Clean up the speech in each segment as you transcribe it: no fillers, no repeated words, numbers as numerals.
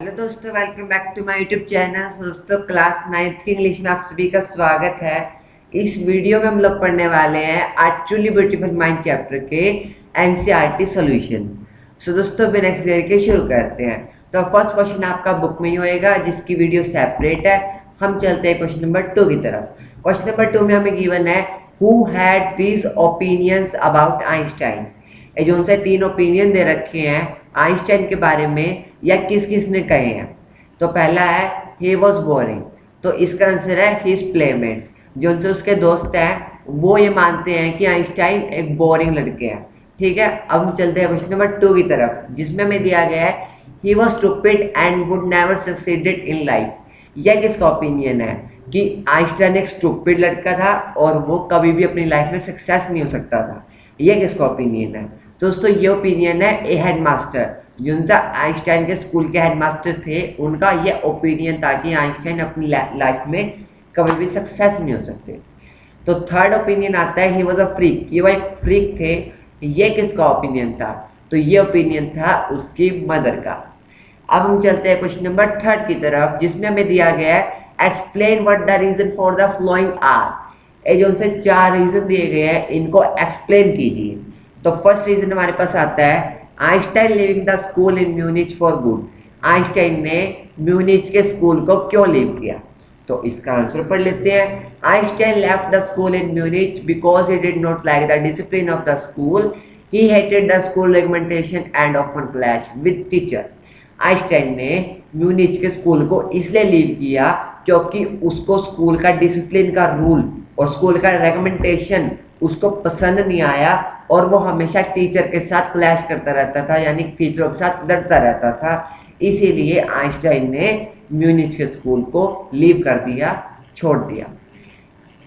Hello दोस्तों, welcome back to my YouTube channel. दोस्तों, class 9th की इंग्लिश में आप सभी का स्वागत है। इस वीडियो में हम लोग पढ़ने वाले हैं आ ट्रूली ब्यूटीफुल माइंड चैप्टर के एनसीईआरटी सॉल्यूशन। सो दोस्तों, बिना किसी देर के शुरू करते हैं। तो फर्स्ट क्वेश्चन आपका बुक में ही होएगा, जिसकी वीडियो सेपरेट है। हम चलते हैं क्वेश्चन नंबर 2 की तरफ। क्वेश्चन नंबर 2 में हमें गिवन है who had these opinions about Einstein. ये जो उनसे 3 ओपिनियन दे रखे हैं आइंस्टाइन के बारे में, या किस किस ने कहे हैं। तो पहला है ही वॉज बोरिंग, तो इसका आंसर है हिज प्लेमेट्स। जो उनसे उसके दोस्त हैं वो ये मानते हैं कि आइंस्टाइन एक बोरिंग लड़के हैं। ठीक है, अब हम चलते हैं क्वेश्चन नंबर 2 की तरफ, जिसमें हमें दिया गया है he was stupid and would never succeeded in life. यह किसका ओपिनियन है कि आइंस्टाइन एक स्टूपिड लड़का था और वो कभी भी अपनी लाइफ में सक्सेस नहीं हो सकता था। यह किसका ओपिनियन है? दोस्तों, ये ओपिनियन है ए हेडमास्टर, जिनसे आइंस्टाइन के स्कूल के हेडमास्टर थे। उनका ये ओपिनियन था कि आइंस्टाइन अपनी लाइफ में कभी भी सक्सेस नहीं हो सकते। तो थर्ड ओपिनियन आता है ही वॉज अ फ्रीक, ये वो एक फ्रीक थे। ये किसका ओपिनियन था? तो ये ओपिनियन था उसकी मदर का। अब हम चलते हैं क्वेश्चन नंबर 3 की तरफ, जिसमें हमें दिया गया है explain what the reason for the flowing are. ये जो उनसे 4 रीजन दिए गए हैं, इनको एक्सप्लेन कीजिए। तो फर्स्ट रीजन हमारे पास आता है Einstein living the school in Munich for good. Einstein ने म्यूनिच के स्कूल को क्यों लीव किया? तो इसका आंसर पढ़ लेते हैं। Einstein left the school in Munich because he did not like the discipline of the school. He hated the school regimentation and often clash with teacher. Einstein ने म्यूनिच के स्कूल को इसलिए लीव किया क्योंकि उसको स्कूल का discipline का rule और स्कूल का रेगमेंटेशन उसको पसंद नहीं आया, और वो हमेशा टीचर के साथ क्लैश करता रहता था, यानी टीचरों के साथ लड़ता रहता था। इसीलिए आइंस्टाइन ने म्यूनिच के स्कूल को लीव कर दिया, छोड़ दिया।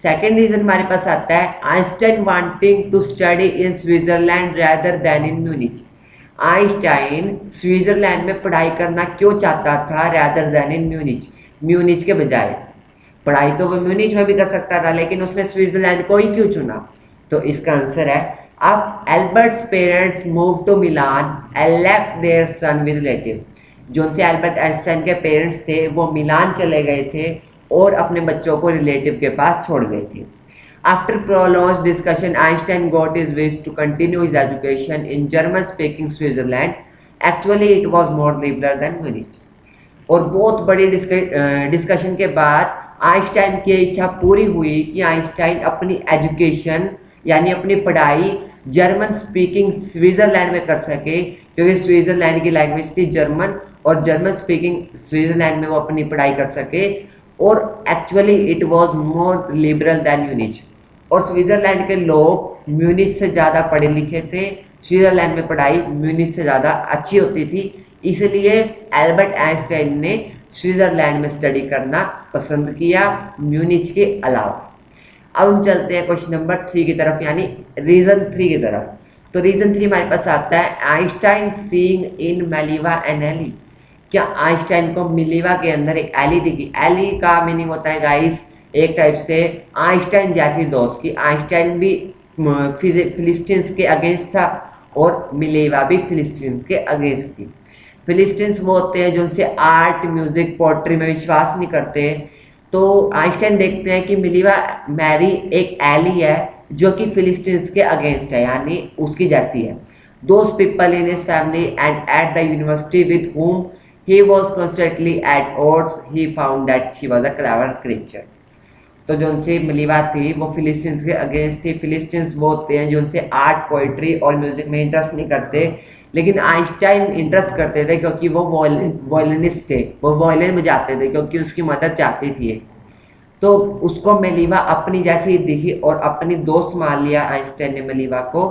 सेकेंड रीजन हमारे पास आता है Einstein wanting to study in Switzerland rather than in Munich. Einstein Switzerland में पढ़ाई करना क्यों चाहता था rather than in Munich, Munich के बजाय। पढ़ाई तो वो म्यूनिच में भी कर सकता था, लेकिन उसने स्विट्जरलैंड को ही क्यों चुना? तो इसका आंसर है अब Albert's parents move to Milan and left their son with relative. जो उनसे एल्बर्ट आइंस्टाइन के पेरेंट्स थे वो मिलान चले गए थे और अपने बच्चों को रिलेटिव के पास छोड़ गए थे। After prolong discussion Einstein got his wish to continue his education in German speaking Switzerland. Actually it was more liberal than Munich. और बहुत बड़ी डिस्कशन के बाद आइंस्टाइन की इच्छा पूरी हुई कि आइंस्टाइन अपनी एजुकेशन यानी अपनी पढ़ाई जर्मन स्पीकिंग स्विट्जरलैंड में कर सके, क्योंकि स्विट्जरलैंड की लैंग्वेज थी जर्मन, और जर्मन स्पीकिंग स्विट्जरलैंड में वो अपनी पढ़ाई कर सके। और actually it was more liberal than Munich. और स्विट्जरलैंड के लोग म्यूनिच से ज़्यादा पढ़े लिखे थे। स्विट्जरलैंड में पढ़ाई म्यूनिच से ज़्यादा अच्छी होती थी, इसलिए एल्बर्ट आइंस्टाइन ने स्विट्जरलैंड में स्टडी करना पसंद किया, म्यूनिच के अलावा। अब हम चलते हैं क्वेश्चन नंबर 3 की तरफ, यानी रीजन 3 की तरफ। तो रीजन 3 हमारे पास आता है Einstein seeing in Mileva an ally. क्या आइंस्टाइन को मिलीवा के अंदर एक एली दिखी? एली का मीनिंग होता है गाइस एक टाइप से आइंस्टाइन जैसी दोस्त की। आइंस्टाइन भी फिलिस्टीन्स के अगेंस्ट था और मिलेवा भी फिलिस्टीन्स के अगेंस्ट थी। फिलिस्टीन्स वो होते हैं जो उनसे आर्ट, म्यूजिक, पोट्री में विश्वास नहीं करते। तो आइंस्टाइन देखते हैं कि मिलीवा मैरी एक एली है जो कि फिलिस्टीन्स के अगेंस्ट है, यानी उसकी जैसी है। Those people in his family and at the university with whom he was constantly at odds, he found that she was a clever creature। तो जो उनसे मिलीवा थी वो फिलिस्टीन्स के अगेंस्ट थी। फिलिस्टीन्स वो होते हैं जो उनसे आर्ट, पोइट्री और म्यूजिक में इंटरेस्ट नहीं करते, लेकिन आइंस्टाइन इंटरेस्ट करते थे क्योंकि वो वॉयलिनिस्ट थे, वो वॉयलिन बजाते थे क्योंकि उसकी मदद चाहती थी। तो उसको मेलिवा अपनी जैसी दिखी और अपनी दोस्त मान लिया आइंस्टाइन ने मेलिवा को,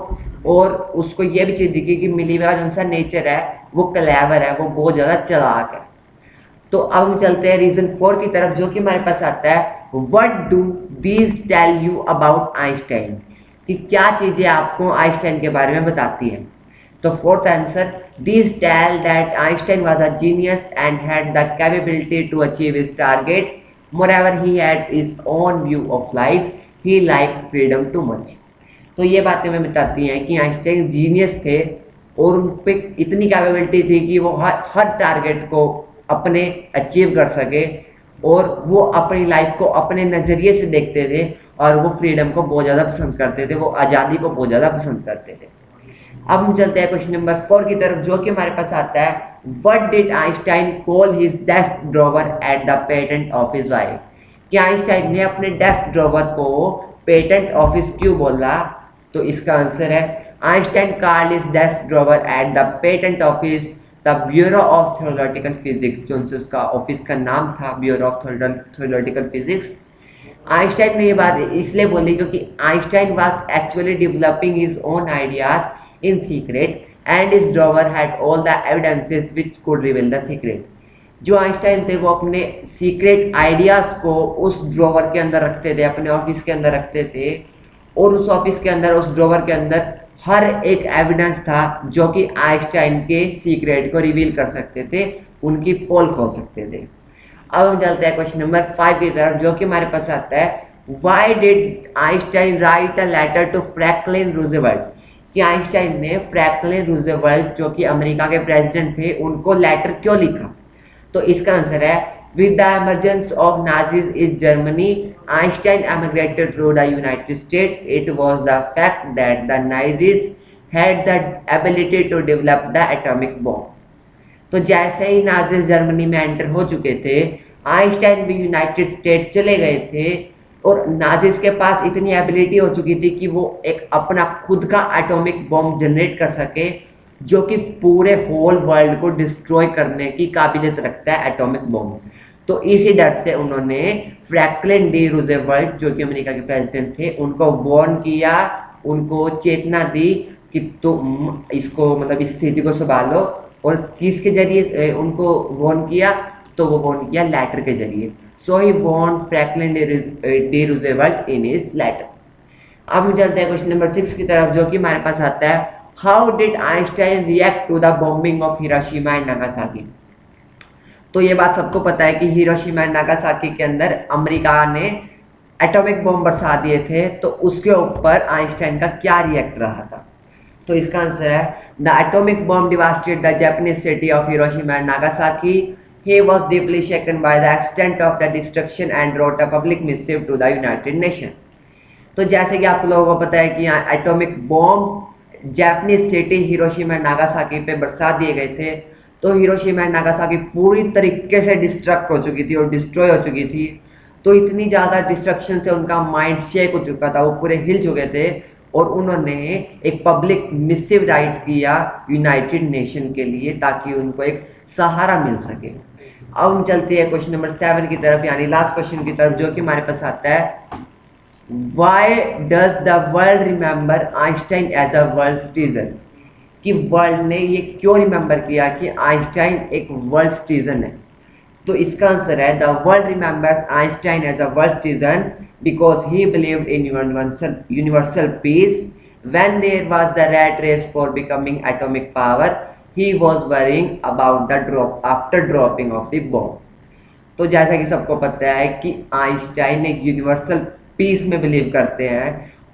और उसको ये भी चीज़ दिखी कि मेलिवा जो उनका नेचर है वो क्लेवर है, वो बहुत ज़्यादा चालाक है। तो अब हम चलते हैं रीजन 4 की तरफ, जो कि हमारे पास आता है what do these tell you about Einstein, कि क्या चीज़ें आपको आइंस्टाइन के बारे में बताती हैं। तो fourth answer these tell that Einstein was a genius and had the capability to achieve his target. Moreover, he had his own view of life. He liked freedom too much। तो ये बातें हमें बताती हैं कि आइंस्टाइन जीनियस थे और उन पे इतनी कैपेबिलिटी थी कि वो हर टारगेट को अपने अचीव कर सके, और वो अपनी लाइफ को अपने नज़रिए से देखते थे, और वो फ्रीडम को बहुत ज़्यादा पसंद करते थे, वो आज़ादी को बहुत ज़्यादा पसंद करते थे। अब हम चलते हैं क्वेश्चन नंबर 4 की तरफ, जो कि हमारे पास आता है, what did Einstein call his desk drawer at the patent office why? कि आइंस्टाइन ने अपने डेस्क ड्रॉवर को पेटेंट ऑफिस क्यों बोला? तो इसका आंसर है, Einstein called his desk drawer at the patent office the bureau of theoretical physics, जो उसका ऑफिस का नाम था, bureau of theoretical physics. Einstein ने ये बात इसलिए बोली क्योंकि Einstein was actually developing his own ideas in secret and his drawer had all the evidences which could reveal the secret. जो आइंस्टाइन थे वो अपने सीक्रेट आइडियाज को उस ड्रॉवर के अंदर रखते थे, अपने ऑफिस के अंदर रखते थे, और उस ऑफिस के अंदर, उस ड्रॉवर के अंदर हर एक एविडेंस था जो कि आइंस्टाइन के सीक्रेट को रिवील कर सकते थे, उनकी पोल खोल सकते थे। अब हम चलते हैं क्वेश्चन नंबर 5 की तरफ, जो कि हमारे पास आता है, why did Einstein write a letter to Franklin Roosevelt? कि आइंस्टाइन ने फ्रैंकलिन रूजवेल्ट, जो कि अमेरिका के प्रेसिडेंट थे, उनको लेटर क्यों लिखा? तो इसका आंसर है, with the emergence of Nazis in Germany Einstein emigrated through the United State. It was the fact that the Nazis had the ability to develop the atomic bomb. तो जैसे ही नाजीज जर्मनी में enter हो चुके थे, Einstein भी United state चले गए थे, और नाजीज के पास इतनी एबिलिटी हो चुकी थी कि वो एक अपना खुद का एटॉमिक बॉम्ब जनरेट कर सके, जो कि पूरे होल वर्ल्ड को डिस्ट्रॉय करने की काबिलियत रखता है एटॉमिक बॉम्ब। तो इसी डर से उन्होंने फ्रैंकलिन डी रूजवेल्ट, जो कि अमेरिका के प्रेसिडेंट थे, उनको वार्न किया, उनको चेतना दी कि तुम इसको, मतलब इस स्थिति को संभालो। और किसके जरिए उनको वार्न किया? तो वो वार्न किया लेटर के जरिए। So he warn Franklin D Roosevelt in his letter. अब हम चलते हैं क्वेश्चन नंबर 6 की तरफ, जो कि हमारे पास आता है, how did Einstein react to the bombing of Hiroshima and Nagasaki? तो ये बात सबको पता है कि हिरोशिमा एंड नागासाकी के अंदर अमेरिका ने एटॉमिक बॉम्ब बरसा दिए थे, तो उसके ऊपर आइंस्टाइन का क्या रिएक्ट रहा था? तो इसका आंसर है, the atomic bomb devastated the Japanese city of Hiroshima and Nagasaki. He was deeply shaken by the extent of the destruction and wrote a public missive to the United Nations. तो जैसे कि आप लोगों को पता है कि atomic bomb Japanese city Hiroshima and Nagasaki पे बरसा दिए गए थे, तो हिरोशिमा एंड नागासाकी पूरी तरीके से डिस्ट्रक्ट हो चुकी थी और डिस्ट्रॉय हो चुकी थी। तो इतनी ज़्यादा डिस्ट्रक्शन से उनका माइंड शेक हो चुका था, वो पूरे हिल चुके थे, और उन्होंने एक पब्लिक मिसिव राइट किया यूनाइटेड नेशन के लिए, ताकि उनको एक सहारा मिल सके। अब हम चलते हैं क्वेश्चन नंबर 7 की तरफ, यानी लास्ट क्वेश्चन की तरफ, जो कि हमारे पास आता है, why does the world remember Einstein as a world citizen? कि वर्ल्ड ने ये क्यों रिमेंबर किया कि आइंस्टाइन एक वर्ल्ड सिटीजन है? तो इसका आंसर है, the world remembers Einstein as a world citizen because he believed in universal peace. When there was the rat race for becoming atomic power, he was worrying about the drop after dropping of the bomb. तो जैसा कि सबको पता है कि Einstein एक universal peace में believe करते हैं,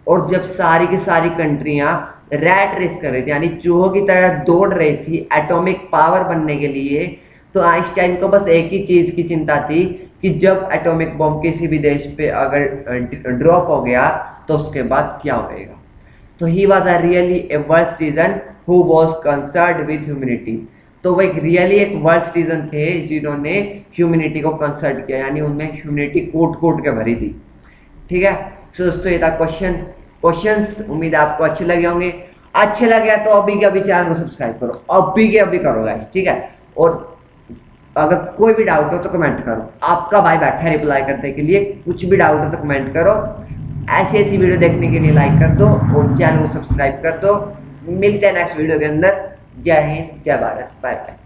और जब सारी की सारी कंट्रियां रैट रेस कर रही थी, यानी चूहों की तरह दौड़ रही थी एटॉमिक पावर बनने के लिए, तो आइंस्टाइन को बस एक ही चीज़ की चिंता थी कि जब एटॉमिक बॉम्ब किसी भी देश पे अगर ड्रॉप हो गया तो उसके बाद क्या होएगा। तो he was a really a world citizen who was concerned with humanity. तो वो एक रियली एक वर्ल्ड सिटीजन थे जिन्होंने ह्यूमैनिटी को कंसर्न किया, यानी उनमें ह्यूमैनिटी कूट कूट के भरी थी। ठीक है, तो दोस्तों ये था क्वेश्चंस। उम्मीद है आपको अच्छे लगे होंगे। अच्छे लगे तो अभी के अभी चैनल को सब्सक्राइब करो, अभी के अभी करो गाइस, ठीक है। और अगर कोई भी डाउट हो तो कमेंट करो, आपका भाई बैठा है रिप्लाई करने के लिए। कुछ भी डाउट हो तो कमेंट करो। ऐसी वीडियो देखने के लिए लाइक कर दो और चैनल को सब्सक्राइब कर दो। मिलते हैं नेक्स्ट वीडियो के अंदर। जय हिंद, जय भारत, बाय बाय।